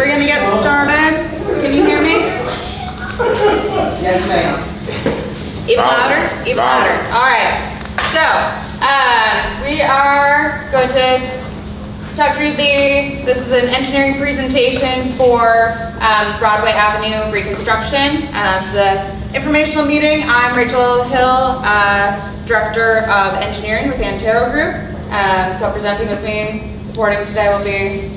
we're gonna get started. Can you hear me? Yes, ma'am. Even louder? Even louder. All right. So, we are going to talk through this is an engineering presentation for Broadway Avenue reconstruction. As the informational meeting, I'm Rachel Hill, Director of Engineering with Antero Group. Co-presenting with me, supporting today will be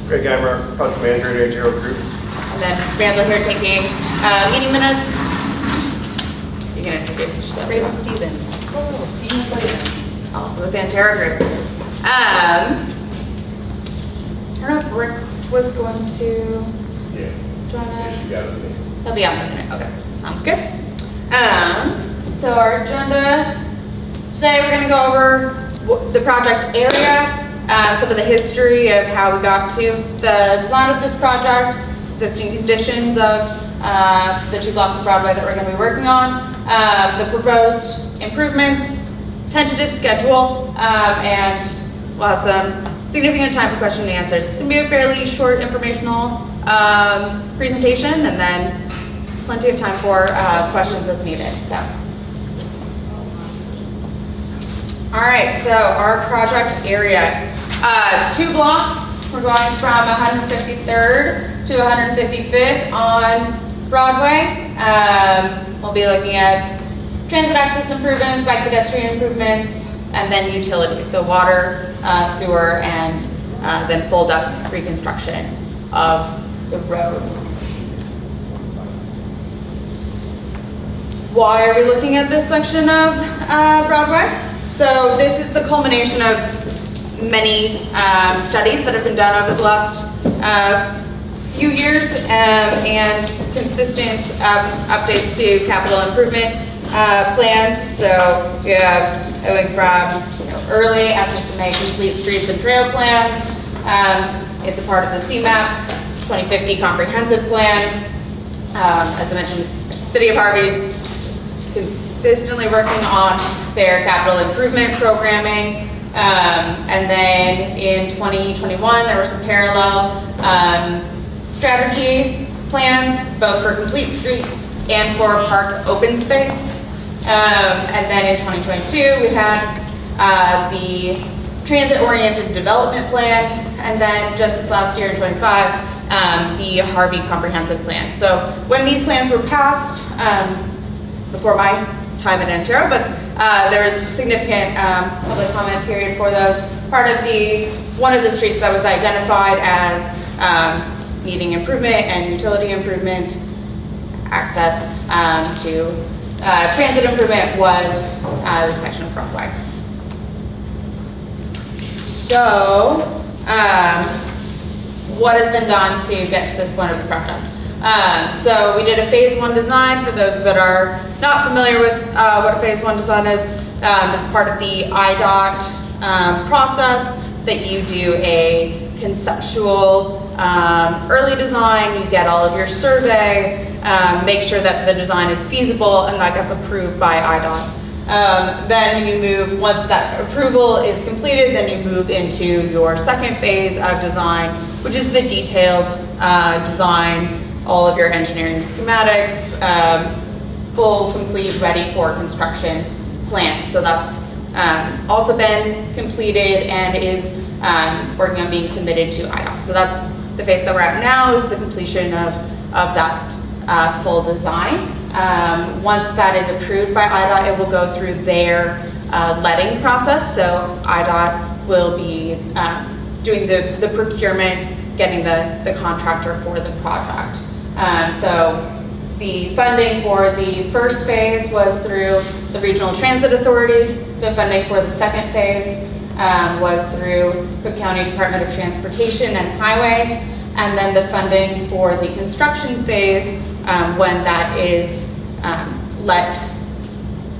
Greg Geimer, Project Manager at Antero Group. And then Randall here taking meeting minutes. You can introduce yourself. Rachel Stevens. Oh, see you later. Also with Antero Group. I don't know if Rick was going to join us. He'll be on in a minute. Okay, sounds good. So our agenda today, we're going to go over the project area, some of the history of how we got to the design of this project, existing conditions of the 2 blocks of Broadway that we're going to be working on, the proposed improvements, tentative schedule, and we'll have some significant time for question and answers. It's going to be a fairly short informational presentation, and then plenty of time for questions as needed. So. All right, so our project area, 2 blocks. We're going from 153rd to 155th on Broadway. We'll be looking at transit access improvements, bike pedestrian improvements, and then utilities, so water, sewer, and then full depth reconstruction of the road. Why are we looking at this section of Broadway? So this is the culmination of many studies that have been done over the last few years and consistent updates to capital improvement plans. So we have going from early SMA complete streets and trail plans. It's a part of the CMAP 2050 comprehensive plan. As I mentioned, City of Harvey consistently working on their capital improvement programming. And then in 2021, there were some parallel strategy plans, both for complete streets and for park open space. And then in 2022, we had the transit-oriented development plan, and then just this last year in 25, the Harvey comprehensive plan. So when these plans were passed, before my time at Antero, but there was a significant public comment period for those. Part of one of the streets that was identified as needing improvement and utility improvement, access to transit improvement was this section of Broadway. So, what has been done to get to this point of the project? So we did a phase 1 design. For those that are not familiar with what a phase 1 design is, it's part of the IDOT process that you do a conceptual early design, you get all of your survey, make sure that the design is feasible, and that gets approved by IDOT. Then you move, once that approval is completed, then you move into your second phase of design, which is the detailed design, all of your engineering schematics, full, complete, ready for construction plans. So that's also been completed and is working on being submitted to IDOT. So that's the phase that we're at now, is the completion of that full design. Once that is approved by IDOT, it will go through their letting process. So IDOT will be doing the procurement, getting the contractor for the project. So the funding for the first phase was through the Regional Transit Authority. The funding for the second phase was through Cook County Department of Transportation and Highways. And then the funding for the construction phase, when that is let,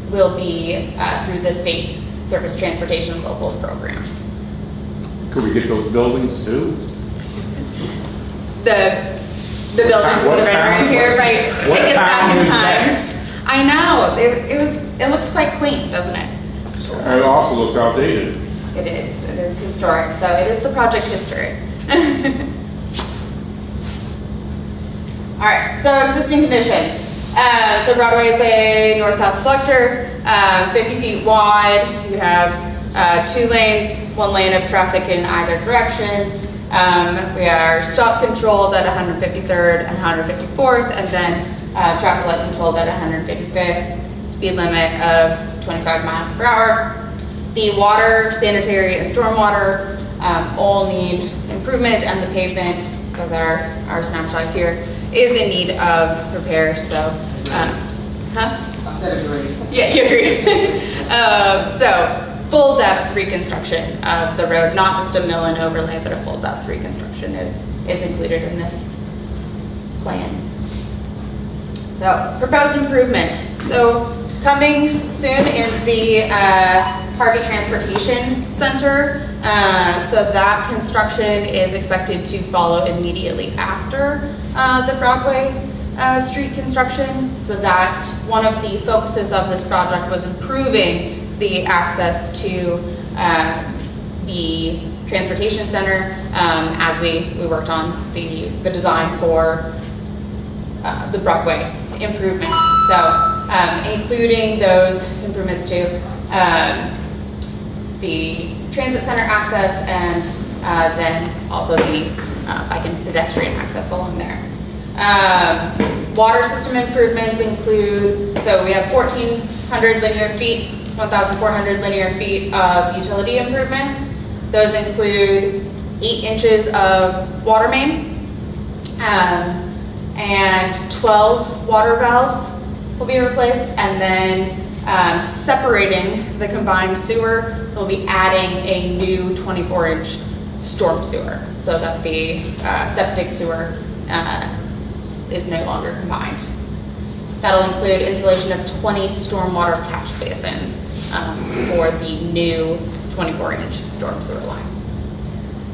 will be through the State Surface Transportation Local Program. Could we get those buildings too? The buildings would have been right here, right? Take us back in time. I know, it looks quite quaint, doesn't it? It also looks outdated. It is historic, so it is the project history. All right, so existing conditions. So Broadway is a north-south collector, 50 feet wide. You have 2 lanes, 1 lane of traffic in either direction. We are stop controlled at 153rd and 154th, and then traffic light controlled at 155th. Speed limit of 25 miles per hour. The water, sanitary, and stormwater all need improvement, and the pavement, with our snapshot here, is in need of repair. So, I said agree. yeah, you agree. So, full depth reconstruction of the road, not just a mill and overlay, but a full depth reconstruction is included in this plan. So, proposed improvements. So, coming soon is the Harvey Transportation Center. So that construction is expected to follow immediately after the Broadway street construction. So that one of the focuses of this project was improving the access to the transportation center as we worked on the design for the Broadway improvements. So including those improvements to the transit center access and then also the bike and pedestrian access along there. Water system improvements include, so we have 1,400 linear feet, 1,400 linear feet of utility improvements. Those include 8 inches of water main and 12 water valves will be replaced, and then separating the combined sewer, we'll be adding a new 24-inch storm sewer so that the septic sewer is no longer combined. That'll include installation of 20 stormwater catch basins for the new 24-inch storm sewer line.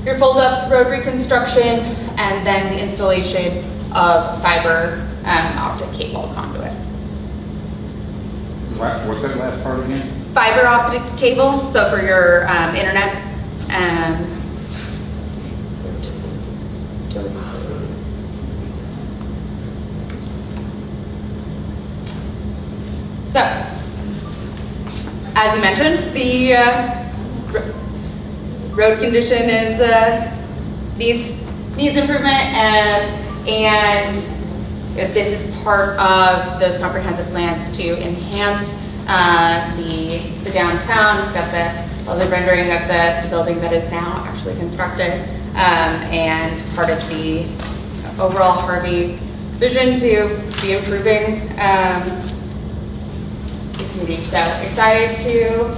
Your full depth road reconstruction, and then the installation of fiber optic cable conduit. What's that last part again? Fiber optic cable, so for your internet and so, as you mentioned, the road condition is needs improvement, and this is part of those comprehensive plans to enhance the downtown. We've got the lovely rendering of the building that is now actually constructed, and part of the overall Harvey vision to be improving the community. So excited to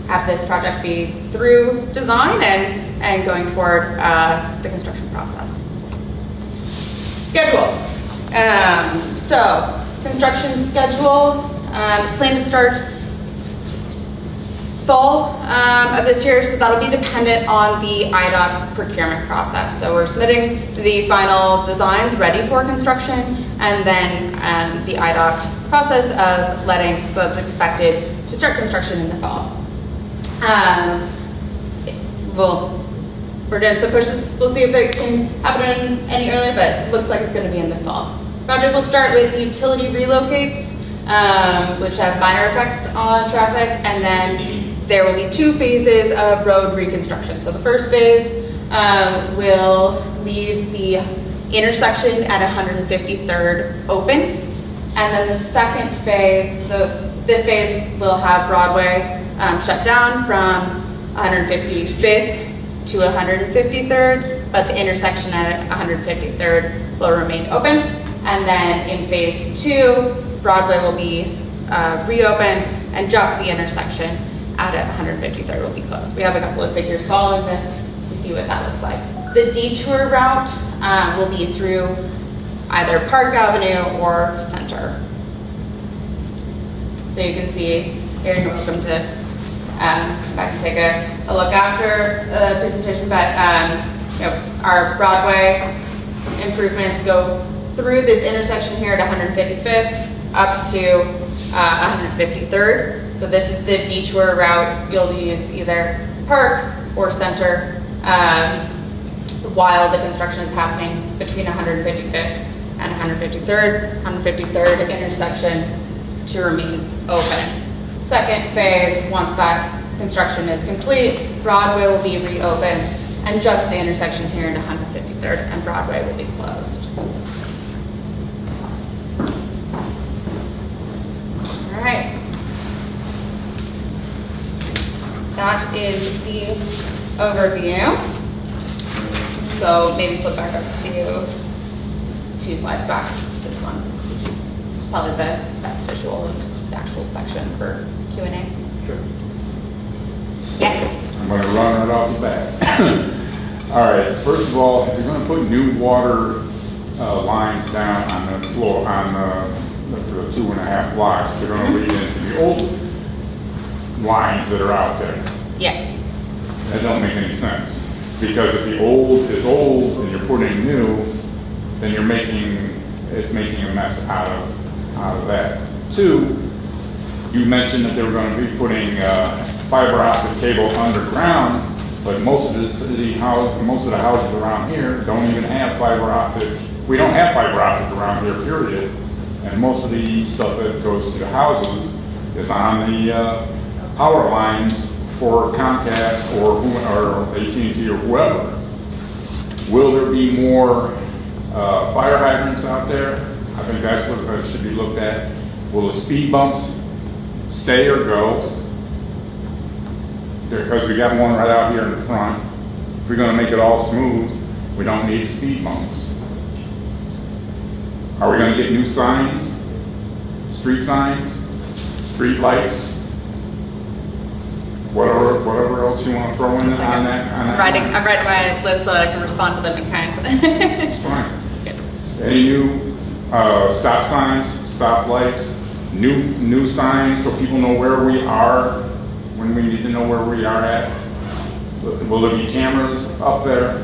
have this project be through design and going toward the construction process. Schedule. So construction schedule, it's planned to start fall of this year, so that'll be dependent on the IDOT procurement process. So we're submitting the final designs ready for construction, and then the IDOT process of letting, so it's expected to start construction in the fall. We're doing some pushes. We'll see if it can happen any earlier, but it looks like it's going to be in the fall. Project will start with utility relocates, which have minor effects on traffic, and then there will be 2 phases of road reconstruction. So the first phase will leave the intersection at 153rd open, and then the second phase, this phase will have Broadway shut down from 155th to 153rd, but the intersection at 153rd will remain open. And then in phase 2, Broadway will be reopened, and just the intersection at 153rd will be closed. We have a couple of figures following this to see what that looks like. The detour route will be through either Park Avenue or Center. So you can see here, you're welcome to come back and take a look after the presentation, but our Broadway improvements go through this intersection here at 155th up to 153rd. So this is the detour route. You'll use either Park or Center while the construction is happening between 155th and 153rd. 153rd intersection to remain open. Second phase, once that construction is complete, Broadway will be reopened, and just the intersection here into 153rd and Broadway will be closed. All right. That is the overview. So maybe flip back up to 2 slides back. This one. It's probably the best visual of the actual section for Q&A. Sure. Yes. I'm gonna run right off the bat. All right, first of all, if you're gonna put new water lines down on the floor, on the 2.5 blocks, they're gonna lead into the old lines that are out there. Yes. That don't make any sense. Because if the old is old and you're putting new, then it's making a mess out of that. 2, you mentioned that they were going to be putting fiber optic cable underground, but most of the houses around here don't even have fiber optic. We don't have fiber optic around here, period. And most of the stuff that goes to the houses is on the power lines for Comcast or AT&T or whoever. Will there be more fire hydrants out there? I think that's what should be looked at. Will the speed bumps stay or go? Because we got one right out here in the front. If we're going to make it all smooth, we don't need speed bumps. Are we going to get new signs? Street signs? Street lights? Whatever else you want to throw in on that. I'm writing my list so that I can respond to them in kind. It's fine. Any new stop signs, stop lights, new signs so people know where we are when we need to know where we are at? Will there be cameras up there?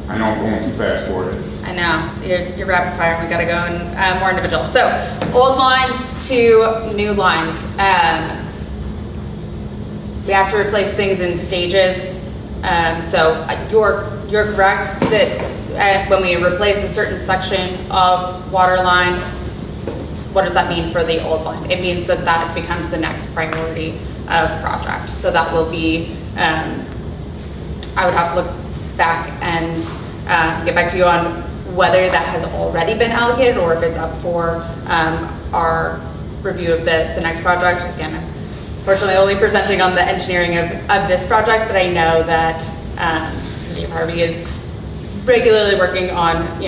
I know I'm going too fast for it. I know, you're rapid fire, we gotta go in more individual. So, old lines to new lines. We have to replace things in stages. So you're correct that when we replace a certain section of water line, what does that mean for the old line? It means that becomes the next priority of project. So that will be, I would have to look back and get back to you on whether that has already been allocated or if it's up for our review of the next project. Again, fortunately only presenting on the engineering of this project, but I know that the City of Harvey is regularly working on,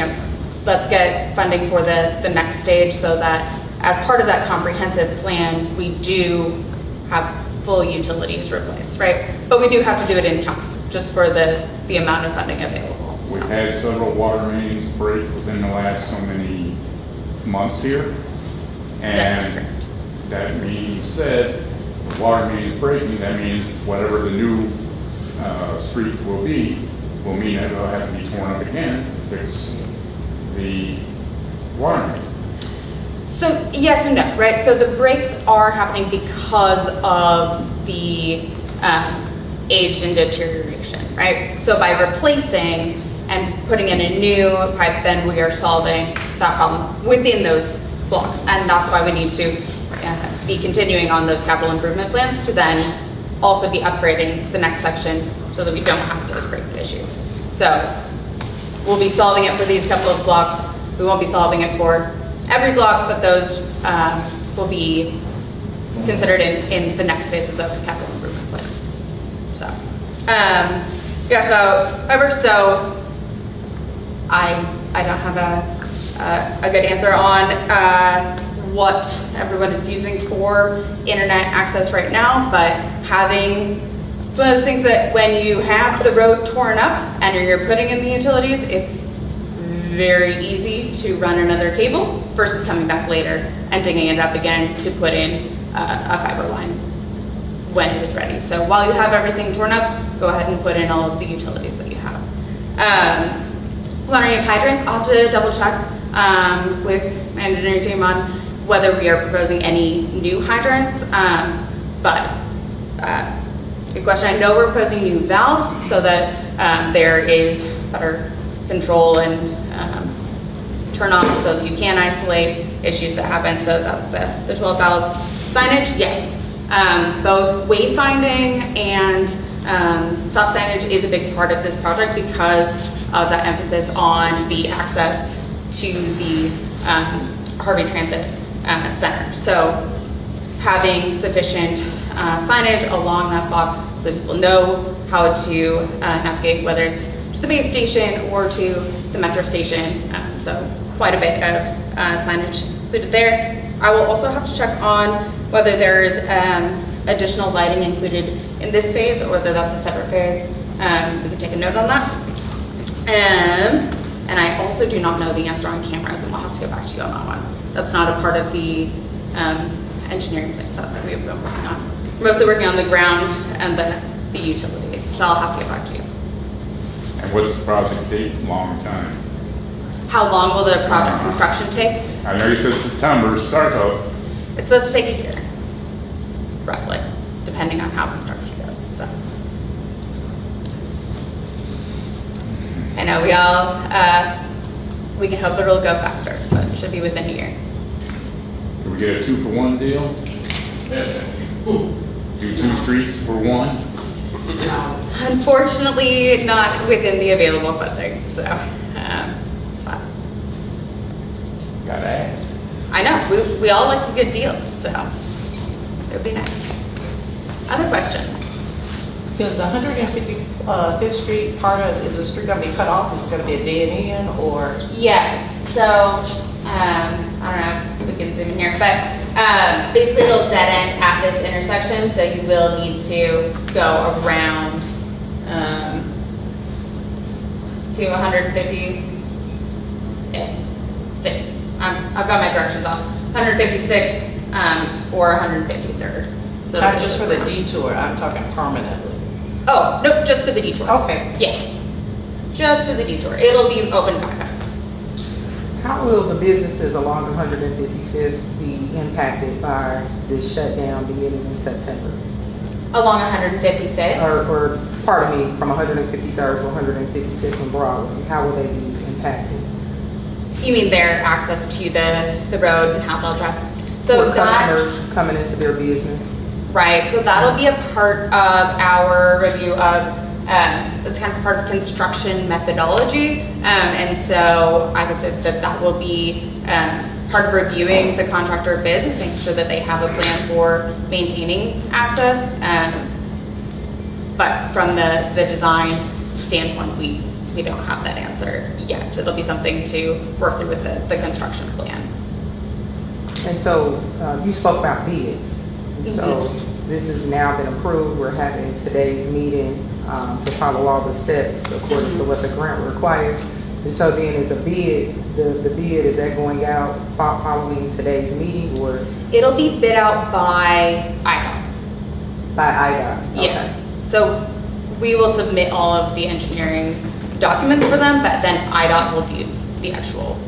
let's get funding for the next stage so that as part of that comprehensive plan, we do have full utilities replaced, right? But we do have to do it in chunks just for the amount of funding available. We've had several water mains break within the last so many months here. That's And correct. that being said, the water main is breaking, that means whatever the new street will mean that it'll have to be torn up again to fix the water main. So yes and no, right? So the breaks are happening because of the age and deterioration, right? So by replacing and putting in a new pipe, then we are solving that problem within those blocks. And that's why we need to be continuing on those capital improvement plans to then also be upgrading the next section so that we don't have those break issues. So we'll be solving it for these couple of blocks. We won't be solving it for every block, but those will be considered in the next phases of capital improvement plan. So, you asked about fiber. So I don't have a good answer on what everyone is using for internet access right now, but it's one of those things that when you have the road torn up and you're putting in the utilities, it's very easy to run another cable versus coming back later and digging it up again to put in a fiber line when it is ready. So while you have everything torn up, go ahead and put in all of the utilities that you have. Wondering if hydrants, I'll have to double check with my engineering team on whether we are proposing any new hydrants, but Good question. I know we're proposing new valves so that there is better control and turn off so that you can isolate issues that happen. So that's the 12 valves. Signage, yes. Both wayfinding and stop signage is a big part of this project because of that emphasis on the access to the Harvey Transit Center. So having sufficient signage along that block so people know how to navigate, whether it's to the base station or to the metro station. So quite a bit of signage included there. I will also have to check on whether there is additional lighting included in this phase or whether that's a separate phase. We can take a note on that. And I also do not know the answer on cameras, and we'll have to go back to you on that one. That's not a part of the engineering things that we've been working on. We're mostly working on the ground and the utilities, so I'll have to get back to you. And what's the project date, long time? How long will the project construction take? I know you said September start up. It's supposed to take a year, roughly, depending on how construction goes. So, I know we can hope it'll go faster, but it should be within a year. Can we get a 2-for-1 deal? Do 2 streets for 1? Unfortunately, not within the available funding. So, but Gotta ask. I know we all like a good deal, so it would be nice. Other questions? Is 155th Street is the street gonna be cut off? Is it gonna be a dead end or? Yes. So I don't know if we can zoom in here, but basically it'll dead end at this intersection, so you will need to go around to 150. I've got my directions off. 156th or 153rd. So Not just for the detour, I'm talking permanently. Oh, nope, just for the detour. Okay. Yeah, just for the detour. It'll be open back up. How will the businesses along 155th be impacted by this shutdown beginning in September? Along 155th? Or pardon me, from 153rd to 155th and Broadway, how will they be impacted? You mean their access to the road and how they'll drive? So For customers coming into their business? Right, so that'll be a part of our review of, it's kind of part of construction methodology. And so I would say that will be part of reviewing the contractor bids, is making sure that they have a plan for maintaining access. But from the design standpoint, we don't have that answer yet. It'll be something to work through with the construction plan. And so you spoke about bids. So this has now been approved. We're having today's meeting to follow all the steps according to what the grant requires. And so then is a bid, the bid, is that going out following today's meeting or? It'll be bid out by IDOT. By IDOT? Okay. Yeah. So we will submit all of the engineering documents for them, but then IDOT will do the actual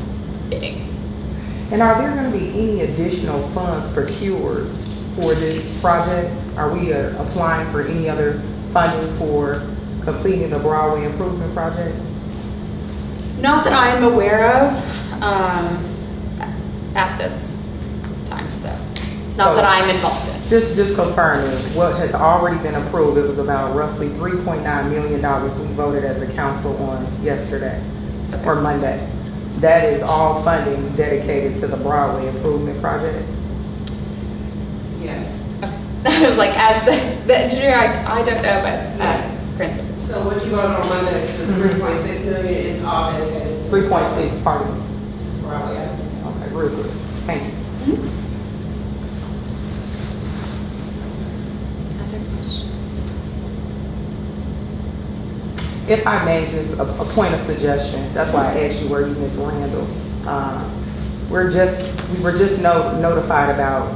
bidding. And are there going to be any additional funds procured for this project? Are we applying for any other funding for completing the Broadway improvement project? Not that I'm aware of at this time, so not that I'm involved in. Just confirming, what has already been approved, it was about roughly $3.9 million we voted as a council on yesterday or Monday. That is all funding dedicated to the Broadway improvement project? Yes. I was like, as the engineer, I don't know, but Princess. So what you voted on Monday, so the 3.6 million is all dedicated to 3.6, pardon me. Broadway. Okay, real good. Thank you. Other questions? If I may, just a point of suggestion. That's why I asked you, were you Ms. Randall? We were just notified about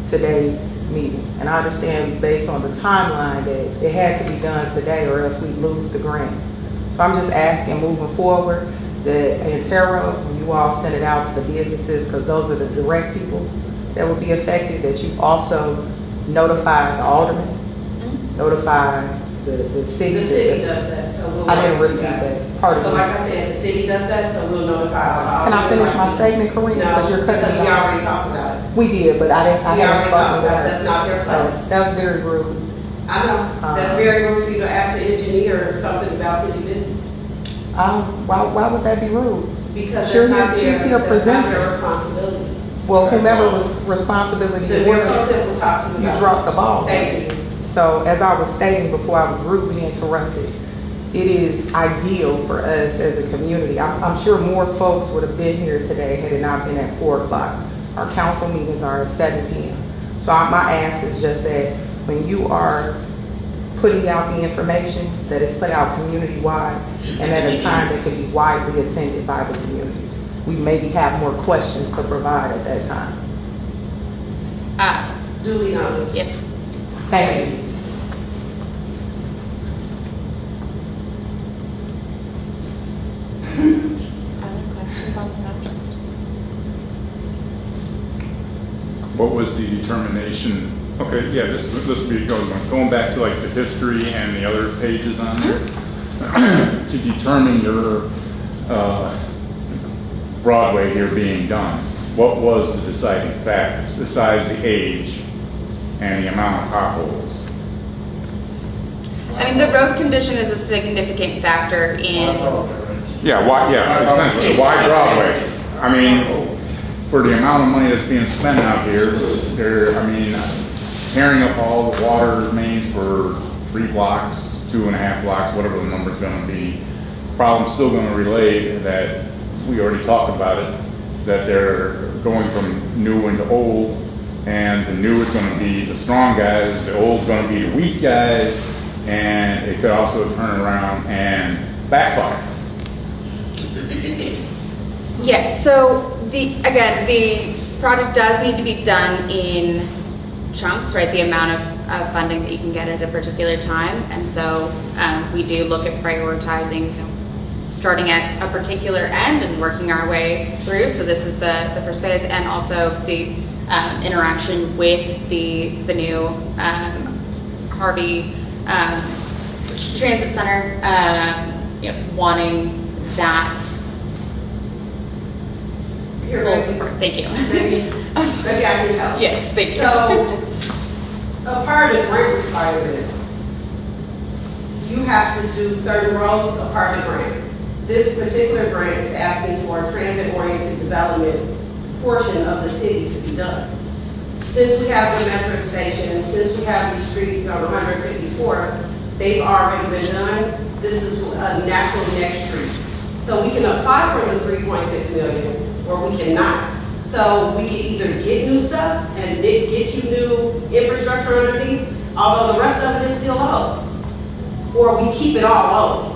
today's meeting, and I understand based on the timeline that it had to be done today, or else we'd lose the grant. So I'm just asking, moving forward, that Antero, when you all send it out to the businesses, because those are the direct people that would be affected, that you also notify the aldermen notify the city. The city does that, so we'll. I didn't notify receive you guys. that. Pardon So me. like I said, the city does that, so we'll notify. Can I finish my statement, Karina? No, Because you're cutting because me we off. already talked about it. We did, but I didn't. I We haven't already spoken talked with about it. her. That's not your So place. that was very rude. I know, that's very rude for you to ask an engineer something about city business. Why would that be rude? Because Sure, that's not she's their, here that's not presenting. their responsibility. Well, whomever was responsibility, The mayor pro tem will talk to you you about it. dropped the ball. Thank you. So as I was stating before I was rudely interrupted, it is ideal for us as a community. I'm sure more folks would have been here today had it not been at 4 o'clock. Our council meetings are at 7 p.m. So my ask is just that when you are putting out the information, that is put out community-wide and at a time that can be widely attended by the community. We maybe have more questions to provide at that time. Duly noted. Yep. Thank you. Other questions on the project? What was the determination? Okay, yeah, this will be going back to like the history and the other pages on there. To determine your Broadway here being done, what was the deciding factors besides the age and the amount of potholes? I mean, the road condition is a significant factor in, Yeah, why? Yeah, essentially, why Broadway? I mean, for the amount of money that's being spent out here, tearing up all the water mains for 3 blocks, 2.5 blocks, whatever the number's gonna be. Problem's still gonna relate that, we already talked about it, that they're going from new into old, and the new is gonna be the strong guys, the old's gonna be the weak guys, and it could also turn around and backfire. yeah, so the project does need to be done in chunks, right? The amount of funding that you can get at a particular time. And so we do look at prioritizing, starting at a particular end and working our way through. So this is the first phase, and also the interaction with the new Harvey Transit Center, wanting that Here, full Becky. support. Thank you. Maybe I can help. Yes, thank you. So, a part of the grant requirements, you have to do certain roads a part of the grant. This particular grant is asking for a transit-oriented development portion of the city to be done. Since we have the metro station, and since we have these streets on 154th, they've already been done. This is a natural next street. So we can apply for the 3.6 million, or we cannot. So we can either get new stuff and get you new infrastructure underneath, although the rest of it is still old. Or we keep it all old.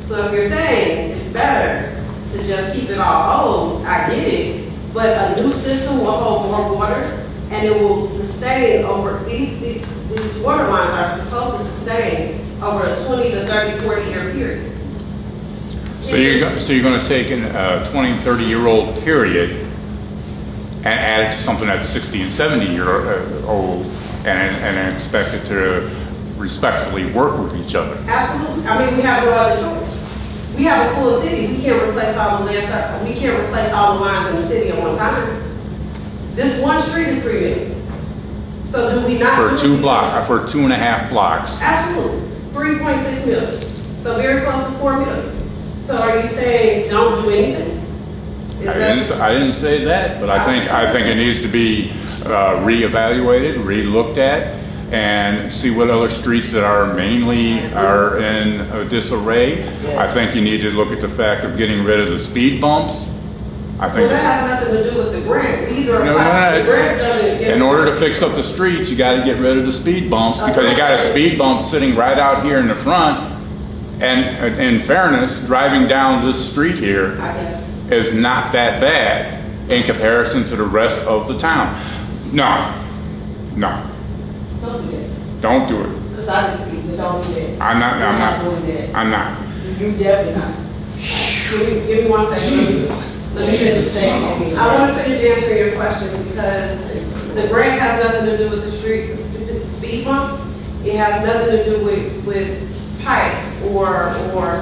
So if you're saying it's better to just keep it all old, I get it, but a new system will hold more water and it will sustain over, these water lines are supposed to sustain over a 20 to 30, 40 year period. So you're going to take a 20, 30-year-old period and add it to something that's 60 and 70-year-old and expect it to respectfully work with each other. Absolutely. I mean, we have no other choice. We have a full city. We can't replace all the land. We can't replace all the lines in the city at one time. This one street is 3 million. So do we not? For 2.5 blocks. Absolutely. 3.6 million. So very close to 4 million. So are you saying don't do anything? I didn't say that, but I think it needs to be reevaluated, re-looked at, and see what other streets that are mainly are in disarray. I think you need to look at the fact of getting rid of the speed bumps. I think well, that has nothing to do with the grant. Either No. the grant doesn't get. In order to fix up the streets, you got to get rid of the speed bumps, because you got a speed bump sitting right out here in the front. And in fairness, driving down this street here I guess. is not that bad in comparison to the rest of the town. No, Don't do that. don't do it. Because I can speak, but don't do that. I'm not doing that. I'm not. You definitely not. Give me 1 second. Let me finish saying. I want to finish answering your question because the grant has nothing to do with the street, the speed bumps. It has nothing to do with pipes or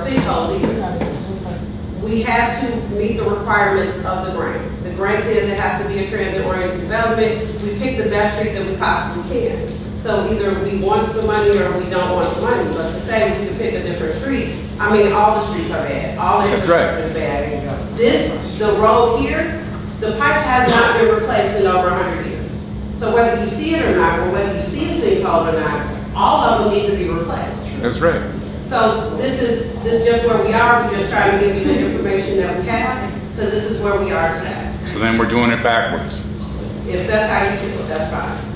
sinkholes either. We had to meet the requirements of the grant. The grant says it has to be a transit-oriented development. We picked the best street that we possibly can. So either we want the money or we don't want the money. But to say we can pick a different street, I mean, all the streets are bad. All the That's right. infrastructure is bad. The road here, the pipes has not been replaced in over 100 years. So whether you see it or not, or whether you see a sinkhole or not, all of them need to be replaced. That's right. So this is just where we are. We're just trying to give you the information that we have, because this is where we are today. So then we're doing it backwards. If that's how you feel, that's fine.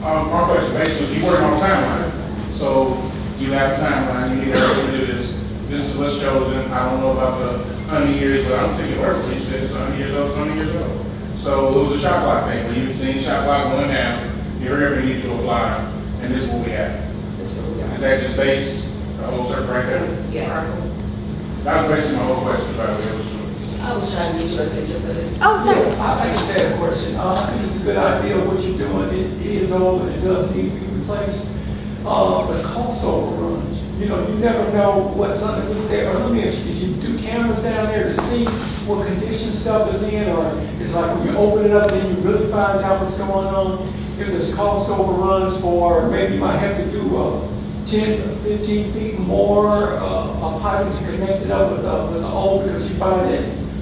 My question basically, you work on a timeline. So you have a timeline, you need to do this. This is what's chosen. I don't know about the 100 years, but I don't think it works. You said it's 100 years old, it's 100 years old. So it was a shot block thing. When you seen shot block going down, you heard you need to apply, and this is what we have. This is where we Is are. that just based, the whole circle right there? Yes. That was basically my whole question, by the way. I was trying to get your attention for this. Oh, sorry. I just had a question. I think it's a good idea what you're doing. It is old and it does need to be replaced. The cost overruns, you know, you never know what's underneath there. Let me ask you, did you do cameras down there to see what condition stuff is in? Or it's like when you open it up, then you really find out what's going on? If there's cost overruns for, maybe you might have to do 10, 15 feet more, a pipe to connect it up with the old, because you find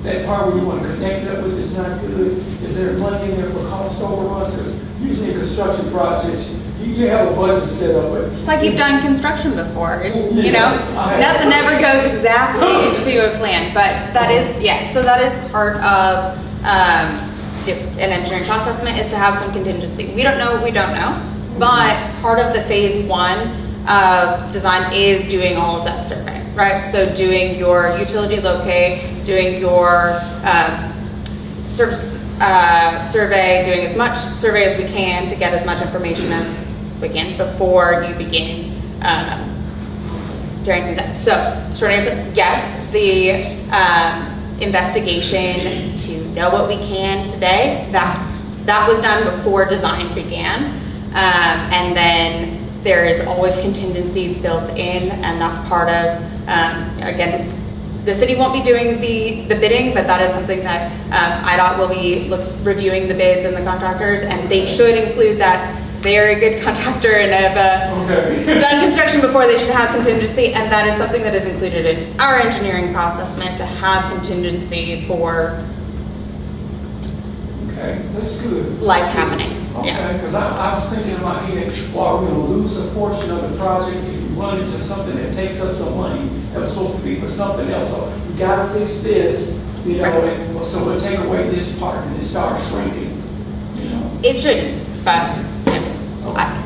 that part where you want to connect it up with is not good. Is there money in there for cost overruns? Because usually in construction projects, you have a budget set up, but It's like you've done construction before, you know? Nothing ever goes exactly to a plan, but that is, yeah, so that is part of an engineering cost estimate, is to have some contingency. We don't know what we don't know, but part of the phase 1 of design is doing all of that survey, right? So doing your utility locate, doing your service survey, doing as much survey as we can to get as much information as we can before you begin tearing things up. So short answer, yes, the investigation to know what we can today, that was done before design began. And then there is always contingency built in, and that's part of, again, the city won't be doing the bidding, but that is something that IDOT will be reviewing the bids and the contractors, and they should include that they are a good contractor and have done construction before. They should have contingency, and that is something that is included in our engineering cost estimate, to have contingency for okay, that's good. life happening. Okay, Yeah. because I was thinking in my head, well, we're gonna lose a portion of the project if you run into something that takes up some money that was supposed to be for something else. So we gotta fix this, you know, and so we'll take away this part and it starts shrinking, you know. It shouldn't, but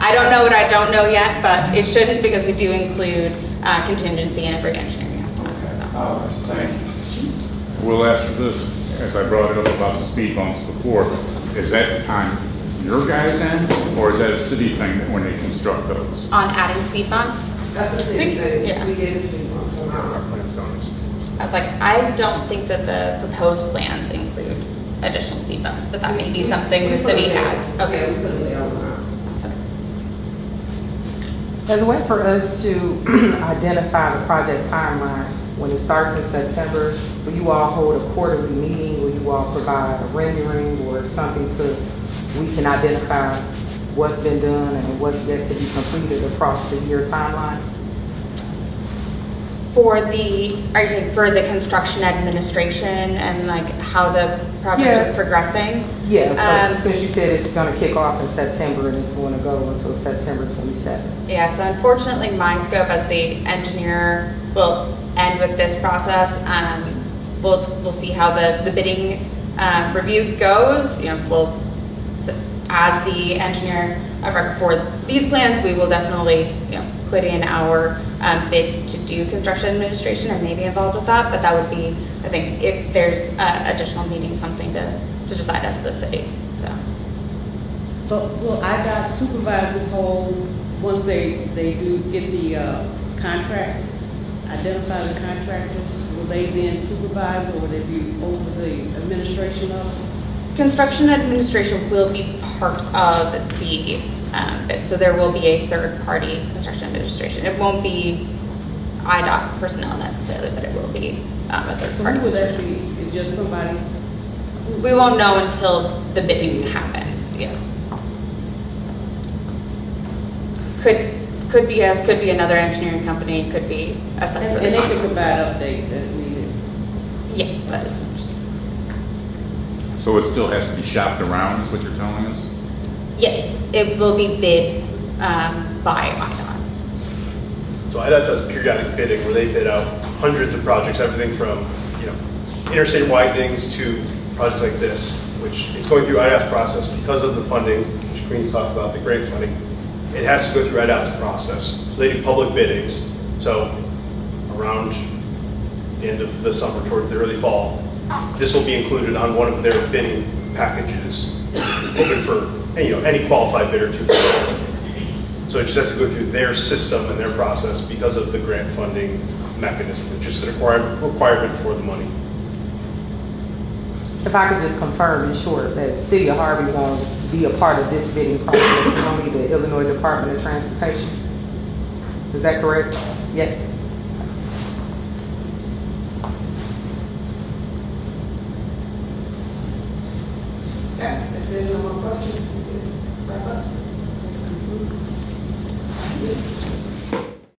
I don't know what I don't know yet, but it shouldn't, because we do include contingency in every engineering estimate. Okay, all right, thank you. We'll ask this, as I brought it up about the speed bumps before, is that on your guys' end, or is that a city thing when they construct those? On adding speed bumps, That's the same thing. Yeah. We did this before, so Our now. plans don't. I was like, I don't think that the proposed plans include additional speed bumps, but that may be something the city adds. Yeah, Okay. we put it there on the map. As a way for us to identify the project timeline, when it starts in September, will you all hold a quarterly meeting? Will you all provide a rendering or something so we can identify what's been done and what's yet to be completed across the year timeline? Are you saying for the construction administration and like how the project is progressing? Yeah, so since you said it's gonna kick off in September and it's gonna go until September 27th. Yeah, so unfortunately, my scope as the engineer will end with this process. We'll see how the bidding review goes. You know, as the engineer of record for these plans, we will definitely, you know, put in our bid to do construction administration and maybe involved with that. But that would be, I think, if there's additional meetings, something to decide as the city. So. But will IDOT supervise this whole, once they do get the contract, identify the contractors, will they then supervise, or will they be over the administration of? Construction administration will be part of the bid. So there will be a third-party construction administration. It won't be IDOT personnel necessarily, but it will be a So third-party. who would that be? Just somebody? We won't know until the bidding happens, yeah. Could be us, could be another engineering company, could be a site for And the they can contract. provide updates as needed. Yes, that is theirs. So it still has to be shopped around, is what you're telling us? Yes, it will be bid by IDOT. So IDOT does periodic bidding where they bid out hundreds of projects, everything from, interstate widenings to projects like this, which it's going through IDOT's process because of the funding, which Green's talked about, the grant funding. It has to go through IDOT's process. So they do public biddings. So around the end of the summer, towards the early fall, this will be included on one of their bidding packages, open for any qualified bidder to bid. So it just has to go through their system and their process because of the grant funding mechanism. It's just a requirement for the money. If I could just confirm in short that City of Harvey won't be a part of this bidding process, it's only the Illinois Department of Transportation. Is that correct? Yes. Okay, if there's no more questions, we can wrap up.